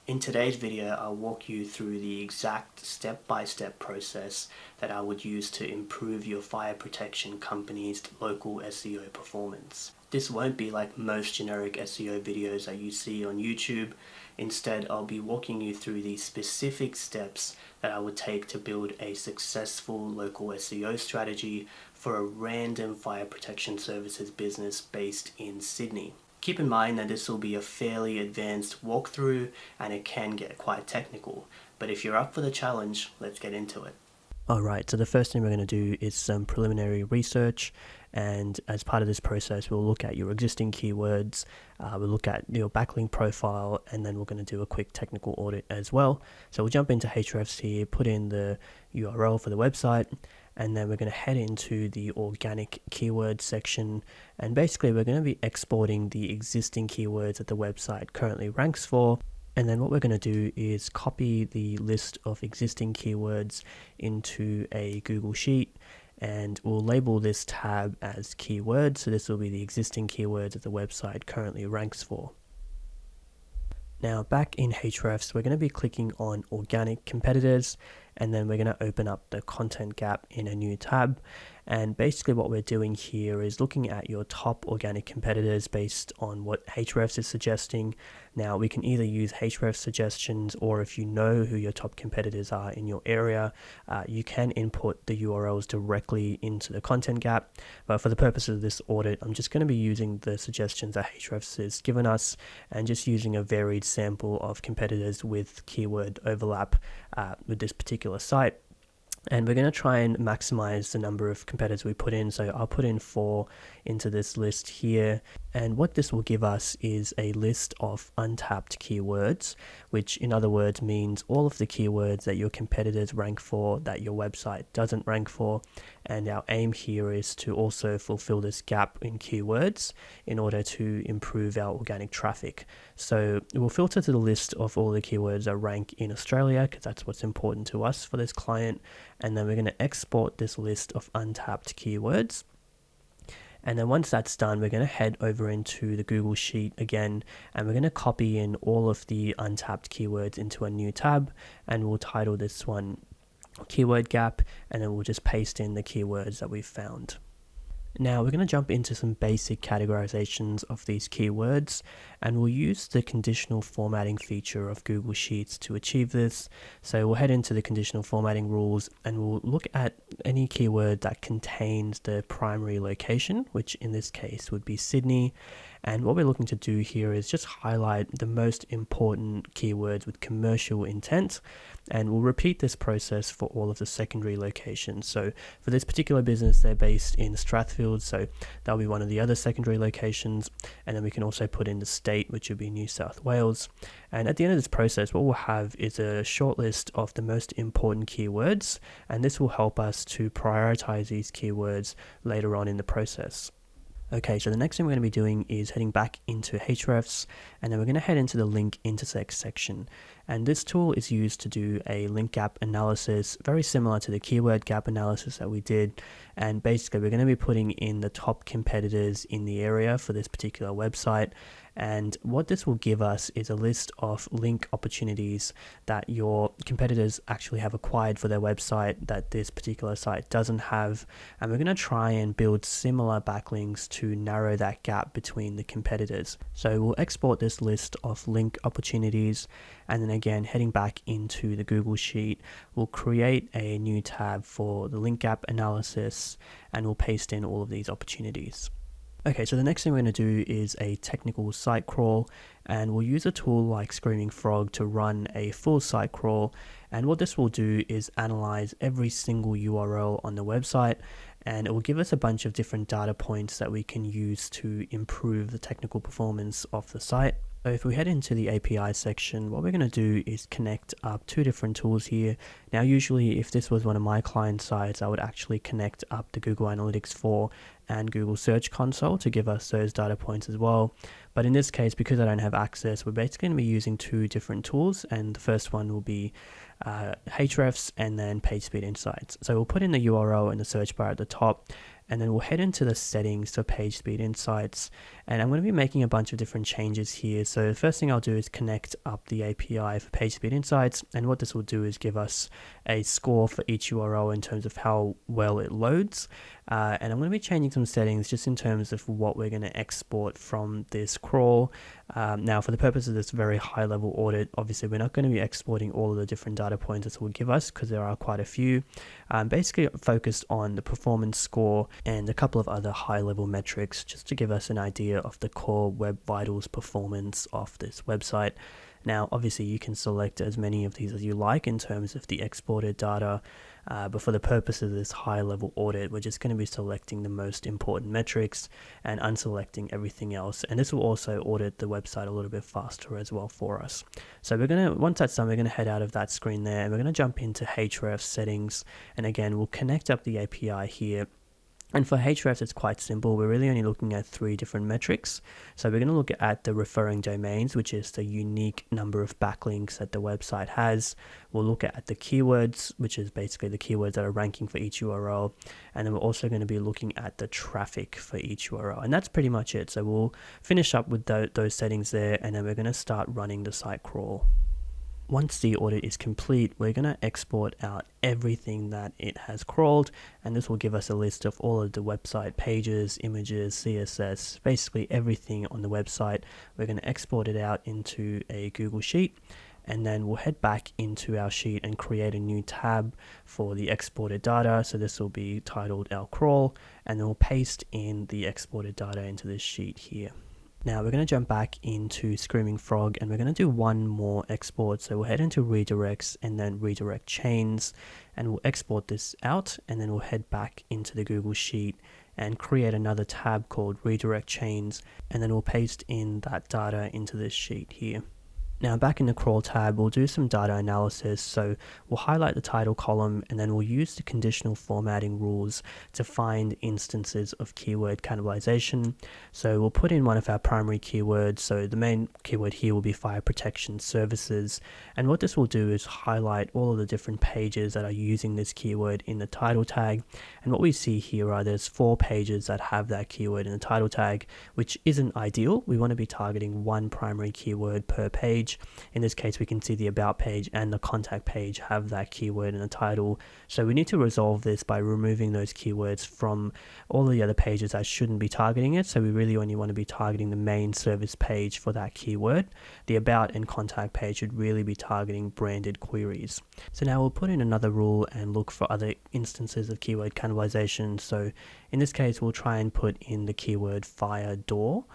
In today's video, I'll walk you through the exact step-by-step process that I would use to improve your fire protection company's local SEO performance. This won't be like most generic SEO videos that you see on YouTube. Instead, I'll be walking you through the specific steps that I would take to build a successful local SEO strategy for a random fire protection services business based in Sydney. Keep in mind that this will be a fairly advanced walkthrough and it can get quite technical, but if you're up for the challenge, let's get into it. Alright, so the first thing we're going to do is some preliminary research, and as part of this process we'll look at your existing keywords, we'll look at your backlink profile, and then we're going to do a quick technical audit as well. So we'll jump into Hrefs here, put in the URL for the website, and then we're going to head into the organic keyword section, and basically we're going to be exporting the existing keywords that the website currently ranks for. And then what we're going to do is copy the list of existing keywords into a Google Sheet, and we'll label this tab as keywords. So this will be the existing keywords that the website currently ranks for. Now back in Hrefs, we're going to be clicking on organic competitors, and then we're going to open up the content gap in a new tab. And basically what we're doing here is looking at your top organic competitors based on what Hrefs is suggesting. Now we can either use Hrefs suggestions, or if you know who your top competitors are in your area, you can input the URLs directly into the content gap. But for the purposes of this audit, I'm just going to be using the suggestions that Hrefs has given us and just using a varied sample of competitors with keyword overlap with this particular site. And we're going to try and maximize the number of competitors we put in. So I'll put in 4 into this list here. And what this will give us is a list of untapped keywords, which in other words means all of the keywords that your competitors rank for that your website doesn't rank for. And our aim here is to also fulfill this gap in keywords in order to improve our organic traffic. So we'll filter to the list of all the keywords that rank in Australia, because that's what's important to us for this client. And then we're going to export this list of untapped keywords. And then once that's done, we're going to head over into the Google Sheet again, and we're going to copy in all of the untapped keywords into a new tab, and we'll title this one Keyword Gap, and then we'll just paste in the keywords that we've found. Now we're going to jump into some basic categorizations of these keywords, and we'll use the conditional formatting feature of Google Sheets to achieve this. So we'll head into the conditional formatting rules, and we'll look at any keyword that contains the primary location, which in this case would be Sydney. And what we're looking to do here is just highlight the most important keywords with commercial intent, and we'll repeat this process for all of the secondary locations. So for this particular business, they're based in Strathfield, so that'll be one of the other secondary locations. And then we can also put in the state, which would be New South Wales. And at the end of this process, what we'll have is a short list of the most important keywords, and this will help us to prioritize these keywords later on in the process. Okay, so the next thing we're going to be doing is heading back into Hrefs, and then we're going to head into the link intersect section. And this tool is used to do a link gap analysis, very similar to the keyword gap analysis that we did. And basically we're going to be putting in the top competitors in the area for this particular website. And what this will give us is a list of link opportunities that your competitors actually have acquired for their website that this particular site doesn't have. And we're going to try and build similar backlinks to narrow that gap between the competitors. So we'll export this list of link opportunities, and then again, heading back into the Google Sheet, we'll create a new tab for the link gap analysis, and we'll paste in all of these opportunities. Okay, so the next thing we're going to do is a technical site crawl, and we'll use a tool like Screaming Frog to run a full site crawl. And what this will do is analyze every single URL on the website, and it will give us a bunch of different data points that we can use to improve the technical performance of the site. So if we head into the API section, what we're going to do is connect up 2 different tools here. Now usually if this was one of my client sites, I would actually connect up the Google Analytics 4 and Google Search Console to give us those data points as well. But in this case, because I don't have access, we're basically going to be using 2 different tools, and the first one will be Hrefs and then PageSpeed Insights. So we'll put in the URL in the search bar at the top, and then we'll head into the settings for PageSpeed Insights, And I'm going to be making a bunch of different changes here. So the first thing I'll do is connect up the API for PageSpeed Insights, and what this will do is give us a score for each URL in terms of how well it loads. And I'm going to be changing some settings just in terms of what we're going to export from this crawl. Now, for the purpose of this very high level audit, obviously we're not going to be exporting all of the different data points that it will give us, because there are quite a few. Basically focused on the performance score and a couple of other high level metrics just to give us an idea of the core Web Vitals performance of this website. Now, obviously you can select as many of these as you like in terms of the exported data, but for the purpose of this high level audit, we're just going to be selecting the most important metrics and unselecting everything else. And this will also audit the website a little bit faster as well for us. So once that's done, we're going to head out of that screen there, and we're going to jump into Href settings. And again, we'll connect up the API here. And for Hrefs, it's quite simple. We're really only looking at 3 different metrics. So we're going to look at the referring domains, which is the unique number of backlinks that the website has. We'll look at the keywords, which is basically the keywords that are ranking for each URL. And then we're also going to be looking at the traffic for each URL. And that's pretty much it. So we'll finish up with those settings there, and then we're going to start running the site crawl. Once the audit is complete, we're going to export out everything that it has crawled, and this will give us a list of all of the website pages, images, CSS, basically everything on the website. We're going to export it out into a Google Sheet, and then we'll head back into our sheet and create a new tab for the exported data. So this will be titled our crawl, and then we'll paste in the exported data into this sheet here. Now we're going to jump back into Screaming Frog, and we're going to do one more export. So we'll head into redirects and then redirect chains, and we'll export this out, and then we'll head back into the Google Sheet and create another tab called redirect chains, and then we'll paste in that data into this sheet here. Now back in the crawl tab, we'll do some data analysis. So we'll highlight the title column, and then we'll use the conditional formatting rules to find instances of keyword cannibalization. So we'll put in one of our primary keywords. So the main keyword here will be fire protection services. And what this will do is highlight all of the different pages that are using this keyword in the title tag. And what we see here are there's 4 pages that have that keyword in the title tag, which isn't ideal. We want to be targeting one primary keyword per page. In this case, we can see the about page and the contact page have that keyword in the title. So we need to resolve this by removing those keywords from all the other pages that shouldn't be targeting it. So we really only want to be targeting the main service page for that keyword. The about and contact page should really be targeting branded queries. So now we'll put in another rule and look for other instances of keyword cannibalization. So in this case, we'll try and put in the keyword fire door.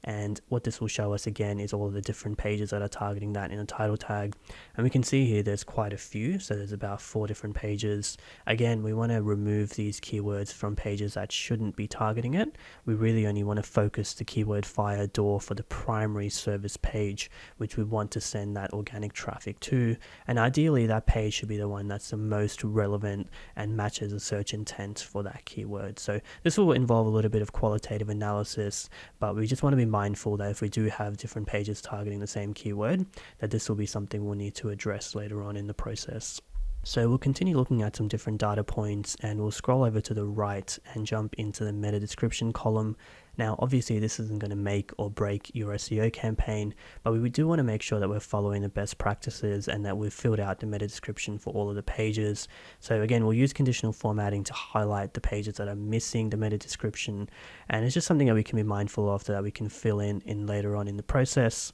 And what this will show us again is all of the different pages that are targeting that in a title tag. And we can see here there's quite a few, so there's about 4 different pages. Again, we want to remove these keywords from pages that shouldn't be targeting it. We really only want to focus the keyword fire door for the primary service page, which we want to send that organic traffic to. And ideally that page should be the one that's the most relevant and matches the search intent for that keyword. So this will involve a little bit of qualitative analysis, but we just want to be mindful that if we do have different pages targeting the same keyword, that this will be something we'll need to address later on in the process. So we'll continue looking at some different data points, and we'll scroll over to the right and jump into the meta description column. Now, obviously this isn't going to make or break your SEO campaign, but we do want to make sure that we're following the best practices and that we've filled out the meta description for all of the pages. So again, we'll use conditional formatting to highlight the pages that are missing the meta description, and it's just something that we can be mindful of, that we can fill in later on in the process.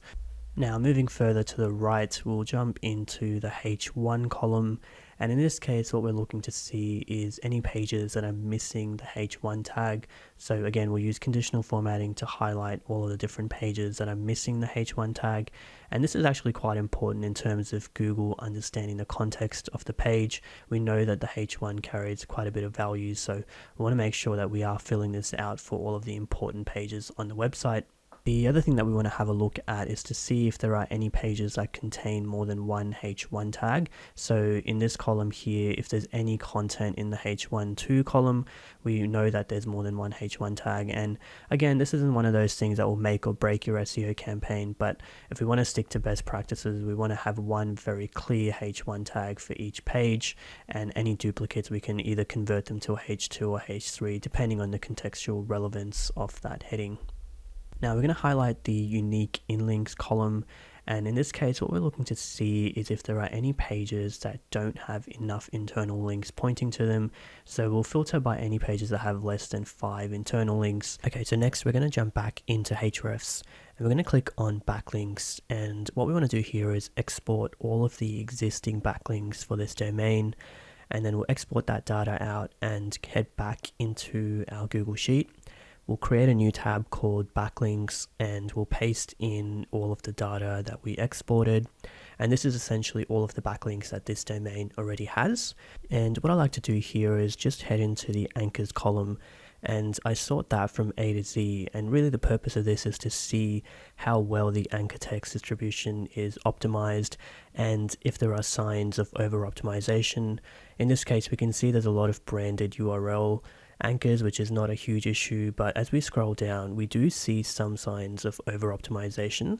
Now, moving further to the right, we'll jump into the H1 column, and in this case what we're looking to see is any pages that are missing the H1 tag. So again, we'll use conditional formatting to highlight all of the different pages that are missing the H1 tag, and this is actually quite important in terms of Google understanding the context of the page. We know that the H1 carries quite a bit of value, so we want to make sure that we are filling this out for all of the important pages on the website. The other thing that we want to have a look at is to see if there are any pages that contain more than one H1 tag. So in this column here, if there's any content in the H1-2 column, we know that there's more than one H1 tag. And again, this isn't one of those things that will make or break your SEO campaign, but if we want to stick to best practices, we want to have one very clear H1 tag for each page, and any duplicates we can either convert them to a H2 or H3 depending on the contextual relevance of that heading. Now we're going to highlight the unique inlinks column, and in this case what we're looking to see is if there are any pages that don't have enough internal links pointing to them. So we'll filter by any pages that have less than 5 internal links. Okay, so next we're going to jump back into Hrefs and we're going to click on backlinks, and what we want to do here is export all of the existing backlinks for this domain, and then we'll export that data out and head back into our Google Sheet. We'll create a new tab called backlinks and we'll paste in all of the data that we exported. And this is essentially all of the backlinks that this domain already has. And what I like to do here is just head into the anchors column, and I sort that from A to Z. And really the purpose of this is to see how well the anchor text distribution is optimized and if there are signs of over optimization. In this case, we can see there's a lot of branded URL anchors, which is not a huge issue, but as we scroll down we do see some signs of over optimization.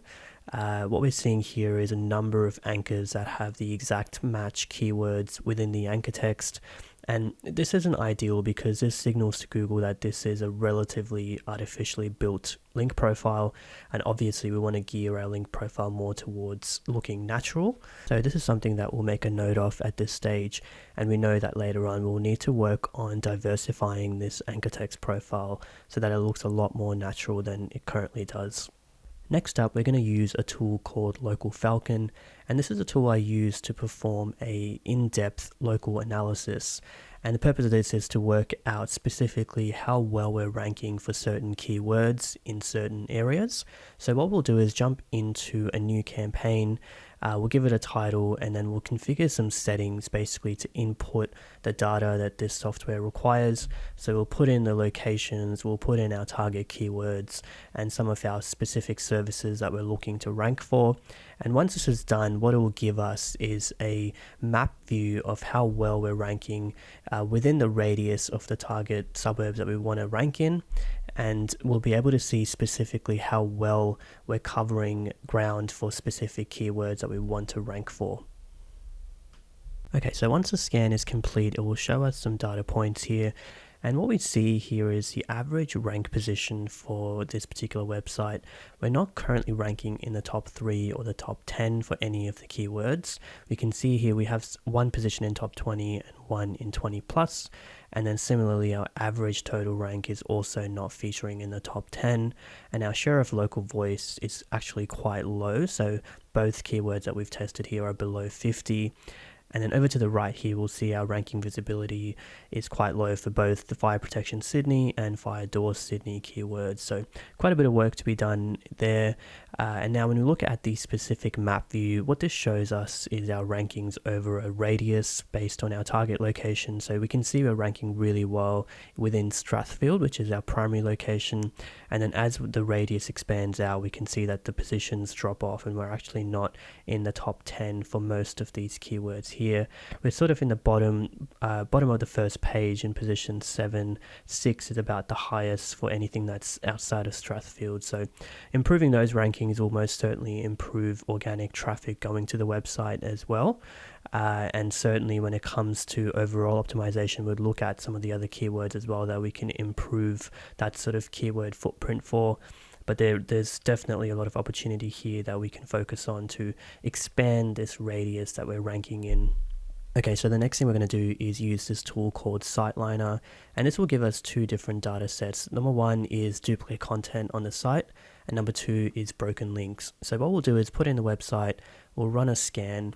What we're seeing here is a number of anchors that have the exact match keywords within the anchor text, and this isn't ideal because this signals to Google that this is a relatively artificially built link profile, and obviously we want to gear our link profile more towards looking natural. So this is something that we'll make a note of at this stage, and we know that later on we'll need to work on diversifying this anchor text profile so that it looks a lot more natural than it currently does. Next up, we're going to use a tool called Local Falcon, and this is a tool I use to perform a in-depth local analysis. And the purpose of this is to work out specifically how well we're ranking for certain keywords in certain areas. So what we'll do is jump into a new campaign, we'll give it a title, and then we'll configure some settings basically to input the data that this software requires. So we'll put in the locations, we'll put in our target keywords and some of our specific services that we're looking to rank for. And once this is done, what it will give us is a map view of how well we're ranking within the radius of the target suburbs that we want to rank in. And we'll be able to see specifically how well we're covering ground for specific keywords that we want to rank for. Okay, so once the scan is complete, it will show us some data points here. And what we see here is the average rank position for this particular website. We're not currently ranking in the top 3 or the top 10 for any of the keywords. We can see here we have one position in top 20 and one in 20 plus. And then similarly, our average total rank is also not featuring in the top 10. And our share of local voice is actually quite low. So both keywords that we've tested here are below 50. And then over to the right here, we'll see our ranking visibility is quite low for both the Fire Protection Sydney and Fire Door Sydney keywords. So quite a bit of work to be done there. And now when we look at the specific map view, what this shows us is our rankings over a radius based on our target location. So we can see we're ranking really well within Strathfield, which is our primary location. And then as the radius expands out, we can see that the positions drop off and we're actually not in the top 10 for most of these keywords here. We're sort of in the bottom of the first page in position 7. 6 is about the highest for anything that's outside of Strathfield. So improving those rankings will most certainly improve organic traffic going to the website as well. And certainly when it comes to overall optimization, we'd look at some of the other keywords as well that we can improve that sort of keyword footprint for. But there's definitely a lot of opportunity here that we can focus on to expand this radius that we're ranking in. Okay, so the next thing we're going to do is use this tool called SiteLiner, and this will give us 2 different data sets. Number 1 is duplicate content on the site, and number 2 is broken links. So what we'll do is put in the website, we'll run a scan,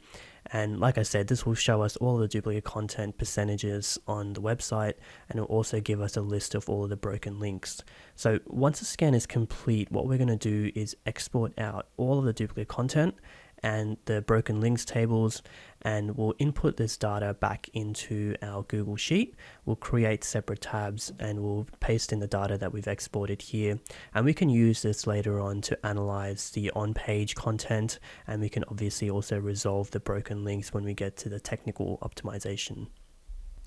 and like I said, this will show us all the duplicate content percentages on the website, and it will also give us a list of all of the broken links. So once the scan is complete, what we're going to do is export out all of the duplicate content and the broken links tables, and we'll input this data back into our Google Sheet. We'll create separate tabs and we'll paste in the data that we've exported here, and we can use this later on to analyze the on-page content, and we can obviously also resolve the broken links when we get to the technical optimization.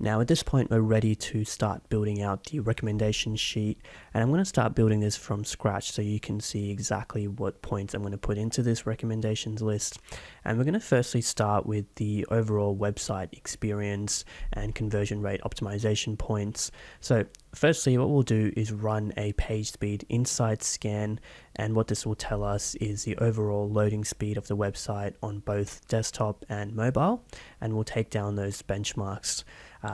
Now at this point we're ready to start building out the recommendation sheet, and I'm going to start building this from scratch so you can see exactly what points I'm going to put into this recommendations list. And we're going to firstly start with the overall website experience and conversion rate optimization points. So firstly, what we'll do is run a page speed insight scan, and what this will tell us is the overall loading speed of the website on both desktop and mobile, and we'll take down those benchmarks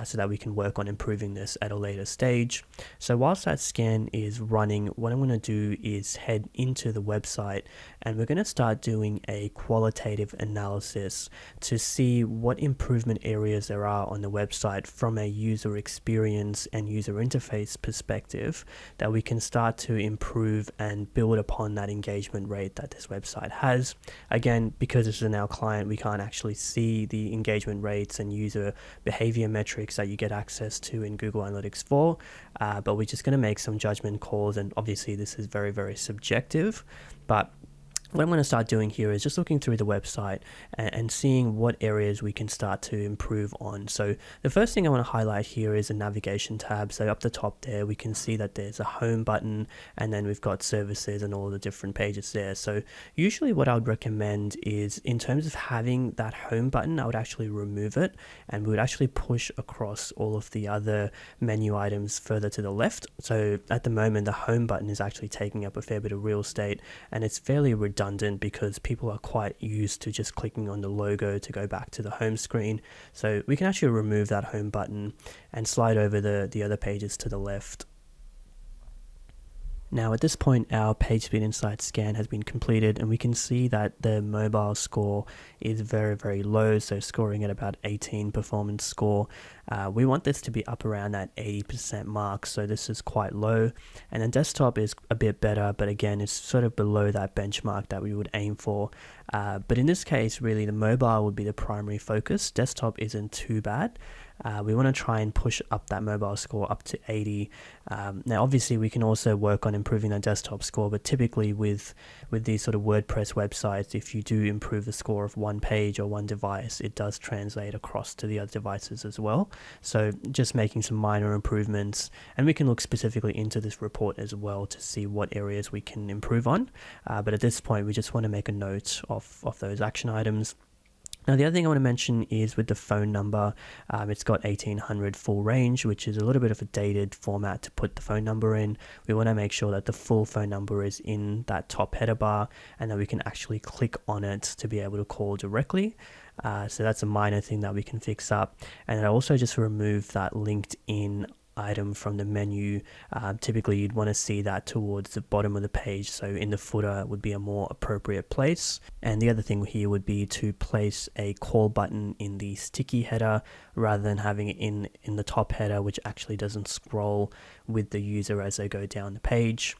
so that we can work on improving this at a later stage. So whilst that scan is running, what I'm going to do is head into the website, and we're going to start doing a qualitative analysis to see what improvement areas there are on the website from a user experience and user interface perspective that we can start to improve and build upon that engagement rate that this website has. Again, because this is an our client, we can't actually see the engagement rates and user behavior metrics that you get access to in Google Analytics 4, but we're just going to make some judgment calls, and obviously this is very, very subjective. But what I'm going to start doing here is just looking through the website and seeing what areas we can start to improve on. So the first thing I want to highlight here is a navigation tab. So up the top there, we can see that there's a home button, and then we've got services and all the different pages there. So usually what I would recommend is, in terms of having that home button, I would actually remove it, and we would actually push across all of the other menu items further to the left. So at the moment, the home button is actually taking up a fair bit of real estate, and it's fairly redundant because people are quite used to just clicking on the logo to go back to the home screen. So we can actually remove that home button and slide over the other pages to the left. Now at this point, our PageSpeed Insight scan has been completed, and we can see that the mobile score is very, very low, so scoring at about 18 performance score. We want this to be up around that 80% mark, so this is quite low. And then desktop is a bit better, but again, it's sort of below that benchmark that we would aim for. But in this case, really, the mobile would be the primary focus. Desktop isn't too bad. We want to try and push up that mobile score up to 80. Now, obviously, we can also work on improving that desktop score, but typically with these sort of WordPress websites, if you do improve the score of one page or one device, it does translate across to the other devices as well. So just making some minor improvements, and we can look specifically into this report as well to see what areas we can improve on. But at this point, we just want to make a note of those action items. Now, the other thing I want to mention is with the phone number, it's got 1800 full range, which is a little bit of a dated format to put the phone number in. We want to make sure that the full phone number is in that top header bar, and that we can actually click on it to be able to call directly. So that's a minor thing that we can fix up. And I also just remove that LinkedIn item from the menu. Typically you'd want to see that towards the bottom of the page, so in the footer would be a more appropriate place. And the other thing here would be to place a call button in the sticky header rather than having it in the top header, which actually doesn't scroll with the user as they go down the page.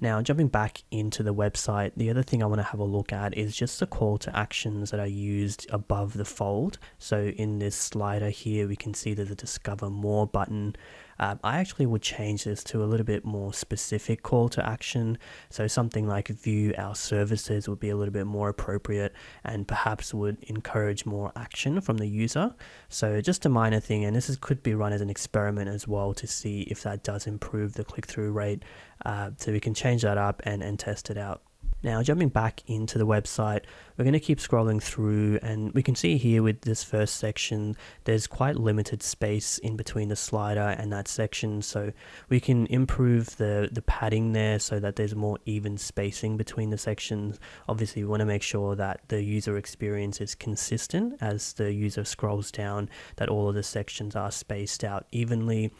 Now, jumping back into the website, the other thing I want to have a look at is just the call to actions that are used above the fold. So in this slider here, we can see there's a Discover More button. I actually would change this to a little bit more specific call to action. So something like view our services would be a little bit more appropriate, and perhaps would encourage more action from the user. So just a minor thing, and could be run as an experiment as well to see if that does improve the click-through rate. So we can change that up and test it out. Now, jumping back into the website, we're going to keep scrolling through, and we can see here with this first section, there's quite limited space in between the slider and that section. So we can improve the padding there so that there's more even spacing between the sections. Obviously, we want to make sure that the user experience is consistent as the user scrolls down, that all of the sections are spaced out evenly.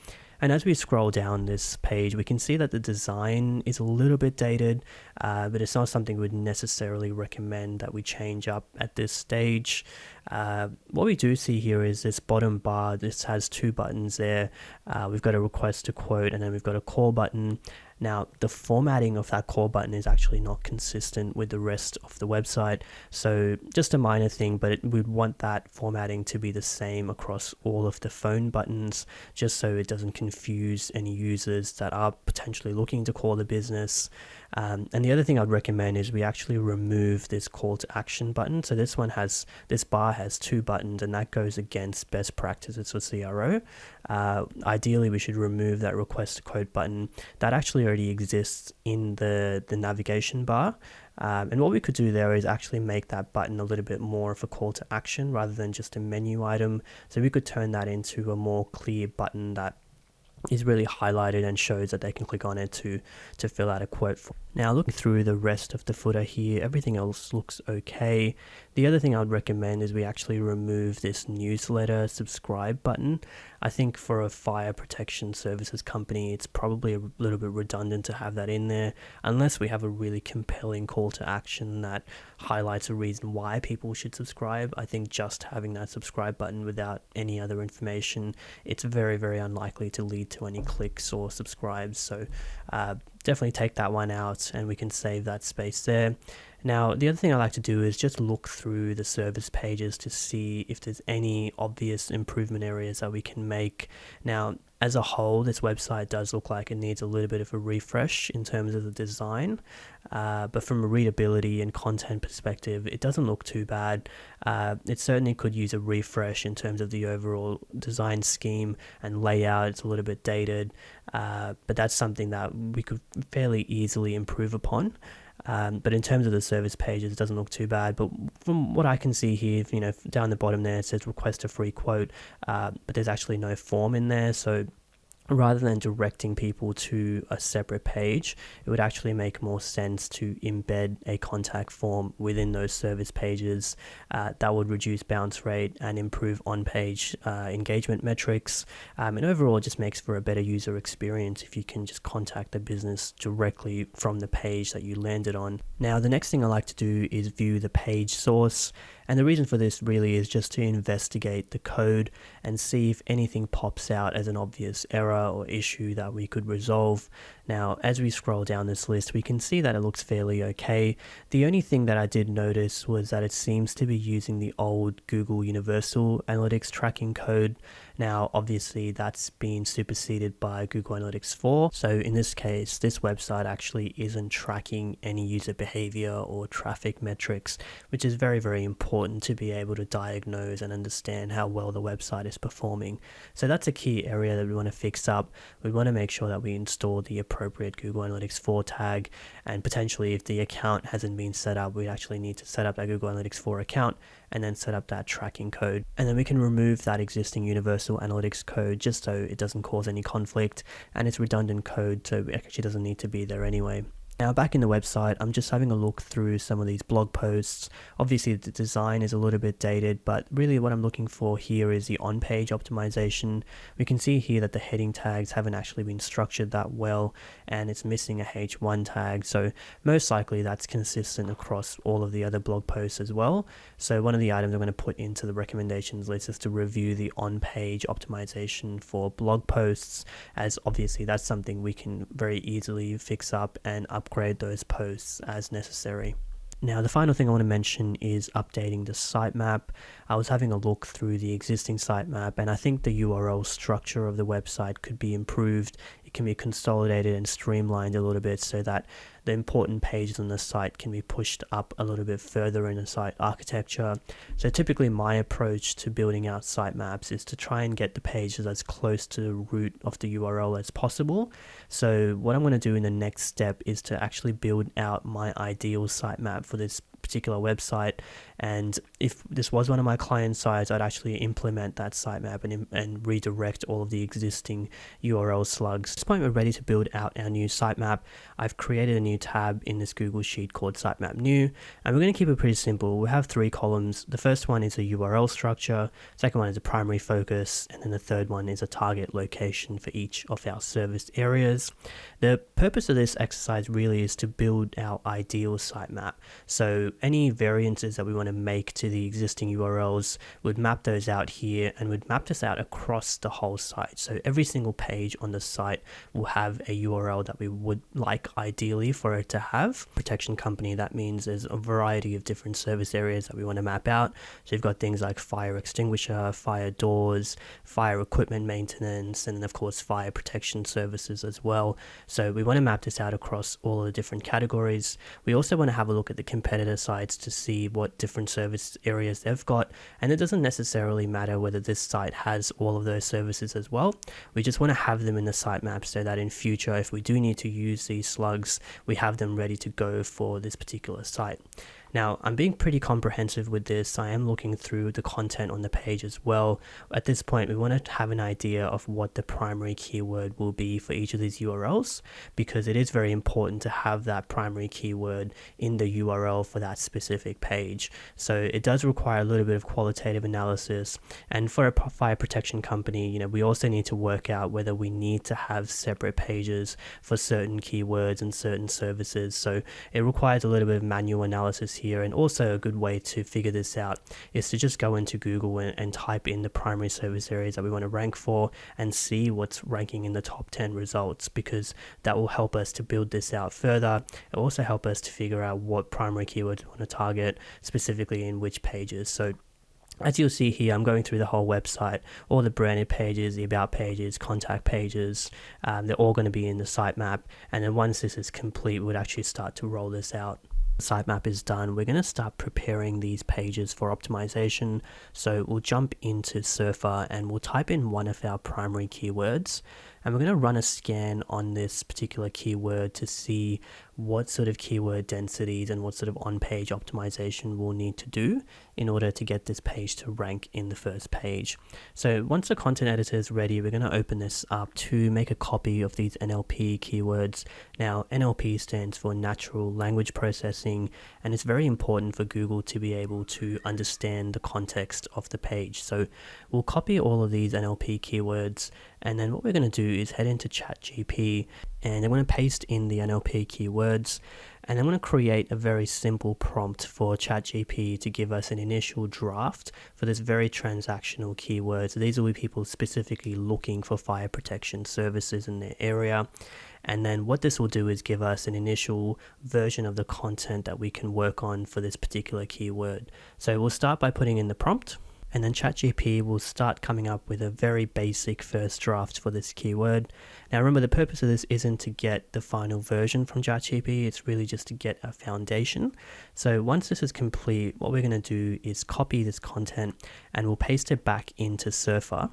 And as we scroll down this page, we can see that the design is a little bit dated, but it's not something we'd necessarily recommend that we change up at this stage. What we do see here is this bottom bar. This has two buttons there. We've got a request to quote, and then we've got a call button. Now, the formatting of that call button is actually not consistent with the rest of the website. So just a minor thing, but we'd want that formatting to be the same across all of the phone buttons, just so it doesn't confuse any users that are potentially looking to call the business. And the other thing I'd recommend is we actually remove this call to action button. So this bar has 2 buttons, and that goes against best practices for CRO. Ideally, we should remove that request a quote button that actually already exists in the navigation bar. And what we could do there is actually make that button a little bit more of a call to action rather than just a menu item. So we could turn that into a more clear button that is really highlighted and shows that they can click on it to fill out a quote. Now, looking through the rest of the footer here, everything else looks okay. The other thing I would recommend is we actually remove this newsletter subscribe button. I think for a fire protection services company, it's probably a little bit redundant to have that in there, unless we have a really compelling call to action that highlights a reason why people should subscribe. I think just having that subscribe button without any other information, it's very, very unlikely to lead to any clicks or subscribes. So definitely take that one out, and we can save that space there. Now, the other thing I like to do is just look through the service pages to see if there's any obvious improvement areas that we can make. Now, as a whole, this website does look like it needs a little bit of a refresh in terms of the design, but from a readability and content perspective, it doesn't look too bad. It certainly could use a refresh in terms of the overall design scheme and layout. It's a little bit dated, but that's something that we could fairly easily improve upon. But in terms of the service pages, it doesn't look too bad. But from what I can see here, down the bottom there, it says request a free quote, but there's actually no form in there. So rather than directing people to a separate page, it would actually make more sense to embed a contact form within those service pages. That would reduce bounce rate and improve on-page engagement metrics. And overall, it just makes for a better user experience if you can just contact the business directly from the page that you landed on. Now, the next thing I like to do is view the page source. And the reason for this really is just to investigate the code and see if anything pops out as an obvious error or issue that we could resolve. Now, as we scroll down this list, we can see that it looks fairly okay. The only thing that I did notice was that it seems to be using the old Google Universal Analytics tracking code. Now, obviously, that's been superseded by Google Analytics 4. So in this case, this website actually isn't tracking any user behavior or traffic metrics, which is very, very important to be able to diagnose and understand how well the website is performing. So that's a key area that we want to fix up. We want to make sure that we install the appropriate Google Analytics 4 tag, and potentially if the account hasn't been set up, we actually need to set up that Google Analytics 4 account and then set up that tracking code. And then we can remove that existing Universal Analytics code just so it doesn't cause any conflict, and it's redundant code, so it actually doesn't need to be there anyway. Now, back in the website, I'm just having a look through some of these blog posts. Obviously, the design is a little bit dated, but really what I'm looking for here is the on-page optimization. We can see here that the heading tags haven't actually been structured that well, and it's missing a H1 tag. So most likely that's consistent across all of the other blog posts as well. So one of the items I'm going to put into the recommendations list is to review the on-page optimization for blog posts, as obviously that's something we can very easily fix up and upgrade those posts as necessary. Now, the final thing I want to mention is updating the sitemap. I was having a look through the existing sitemap, and I think the URL structure of the website could be improved. It can be consolidated and streamlined a little bit so that the important pages on the site can be pushed up a little bit further in the site architecture. So typically my approach to building out sitemaps is to try and get the pages as close to the root of the URL as possible. So what I'm going to do in the next step is to actually build out my ideal sitemap for this particular website, and if this was one of my client sites, I'd actually implement that sitemap and redirect all of the existing URL slugs. At this point, we're ready to build out our new sitemap. I've created a new tab in this Google Sheet called Sitemap New, and we're going to keep it pretty simple. We have 3 columns. The first one is a URL structure, second one is a primary focus, and then the third one is a target location for each of our service areas. The purpose of this exercise really is to build our ideal sitemap. So any variances that we want to make to the existing URLs, we'd map those out here, and we'd map this out across the whole site. So every single page on the site will have a URL that we would like ideally for it to have. Protection company, that means there's a variety of different service areas that we want to map out. So you've got things like fire extinguisher, fire doors, fire equipment maintenance, and then of course fire protection services as well. So we want to map this out across all of the different categories. We also want to have a look at the competitor sites to see what different service areas they've got, and it doesn't necessarily matter whether this site has all of those services as well. We just want to have them in the sitemap so that in future, if we do need to use these slugs, we have them ready to go for this particular site. Now, I'm being pretty comprehensive with this. I am looking through the content on the page as well. At this point, we want to have an idea of what the primary keyword will be for each of these URLs, because it is very important to have that primary keyword in the URL for that specific page. So it does require a little bit of qualitative analysis. And for a fire protection company, we also need to work out whether we need to have separate pages for certain keywords and certain services. So it requires a little bit of manual analysis here, and also a good way to figure this out is to just go into Google and type in the primary service areas that we want to rank for and see what's ranking in the top 10 results, because that will help us to build this out further. It will also help us to figure out what primary keywords we want to target specifically in which pages. So as you'll see here, I'm going through the whole website, all the branded pages, the about pages, contact pages, they're all going to be in the sitemap. And then once this is complete, we'll actually start to roll this out. Sitemap is done, we're going to start preparing these pages for optimization. So we'll jump into Surfer and we'll type in one of our primary keywords, and we're going to run a scan on this particular keyword to see what sort of keyword densities and what sort of on-page optimization we'll need to do in order to get this page to rank in the first page. So once the content editor is ready, we're going to open this up to make a copy of these NLP keywords. Now, NLP stands for Natural Language Processing, and it's very important for Google to be able to understand the context of the page. So we'll copy all of these NLP keywords, and then what we're going to do is head into ChatGPT, and I'm going to paste in the NLP keywords, and I'm going to create a very simple prompt for ChatGPT to give us an initial draft for this very transactional keyword. So these will be people specifically looking for fire protection services in their area. And then what this will do is give us an initial version of the content that we can work on for this particular keyword. So we'll start by putting in the prompt, and then ChatGPT will start coming up with a very basic first draft for this keyword. Now remember, the purpose of this isn't to get the final version from ChatGPT, it's really just to get a foundation. So once this is complete, what we're going to do is copy this content and we'll paste it back into Surfer.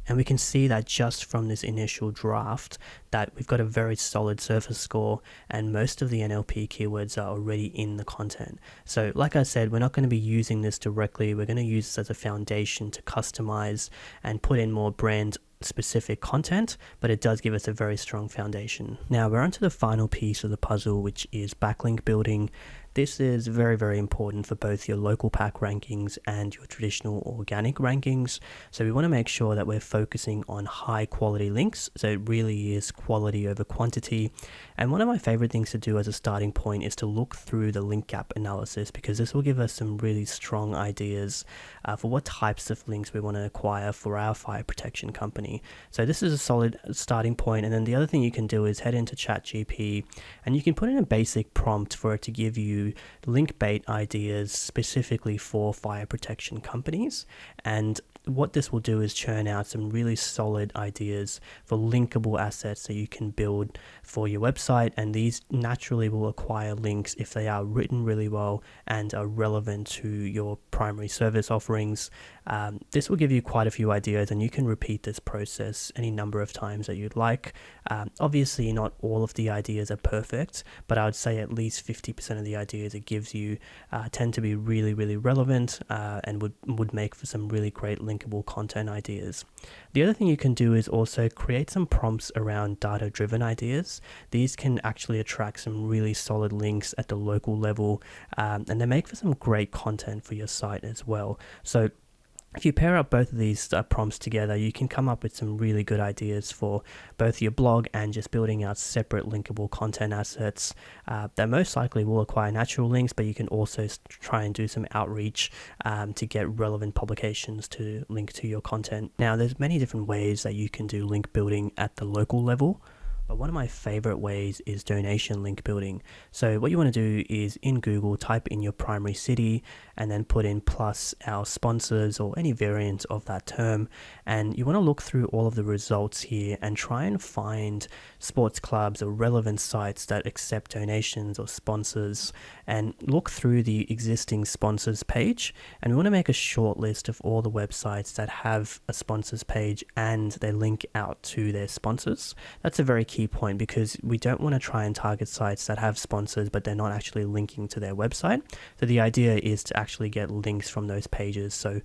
And we can see that just from this initial draft that we've got a very solid surface score, and most of the NLP keywords are already in the content. So like I said, we're not going to be using this directly. We're going to use this as a foundation to customize and put in more brand specific content, but it does give us a very strong foundation. Now we're on to the final piece of the puzzle, which is backlink building. This is very, very important for both your local pack rankings and your traditional organic rankings. So we want to make sure that we're focusing on high quality links. So it really is quality over quantity. And one of my favorite things to do as a starting point is to look through the link gap analysis, because this will give us some really strong ideas for what types of links we want to acquire for our fire protection company. So this is a solid starting point. And then the other thing you can do is head into ChatGPT and you can put in a basic prompt for it to give you link bait ideas specifically for fire protection companies. And what this will do is churn out some really solid ideas for linkable assets that you can build for your website, and these naturally will acquire links if they are written really well and are relevant to your primary service offerings. This will give you quite a few ideas, and you can repeat this process any number of times that you'd like. Obviously not all of the ideas are perfect, but I would say at least 50% of the ideas it gives you tend to be really, really relevant and would make for some really great linkable content ideas. The other thing you can do is also create some prompts around data-driven ideas. These can actually attract some really solid links at the local level, and they make for some great content for your site as well. So If you pair up both of these prompts together, you can come up with some really good ideas for both your blog and just building out separate linkable content assets that most likely will acquire natural links, but you can also try and do some outreach to get relevant publications to link to your content. Now, there's many different ways that you can do link building at the local level. But one of my favorite ways is donation link building. So what you want to do is in Google, type in your primary city and then put in plus our sponsors or any variant of that term. And you want to look through all of the results here and try and find sports clubs or relevant sites that accept donations or sponsors, and look through the existing sponsors page. And we want to make a short list of all the websites that have a sponsors page and they link out to their sponsors. That's a very key point, because we don't want to try and target sites that have sponsors but they're not actually linking to their website. So the idea is to actually get links from those pages. So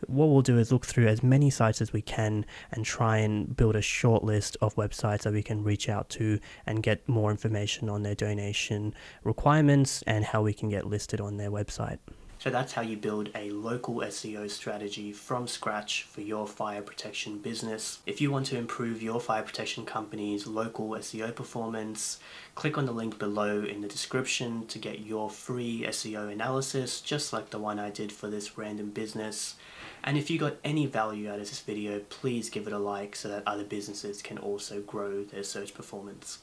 what we'll do is look through as many sites as we can and try and build a short list of websites that we can reach out to and get more information on their donation requirements and how we can get listed on their website. So that's how you build a local SEO strategy from scratch for your fire protection business. If you want to improve your fire protection company's local SEO performance, click on the link below in the description to get your free SEO analysis, just like the one I did for this random business. And if you got any value out of this video, please give it a like so that other businesses can also grow their search performance.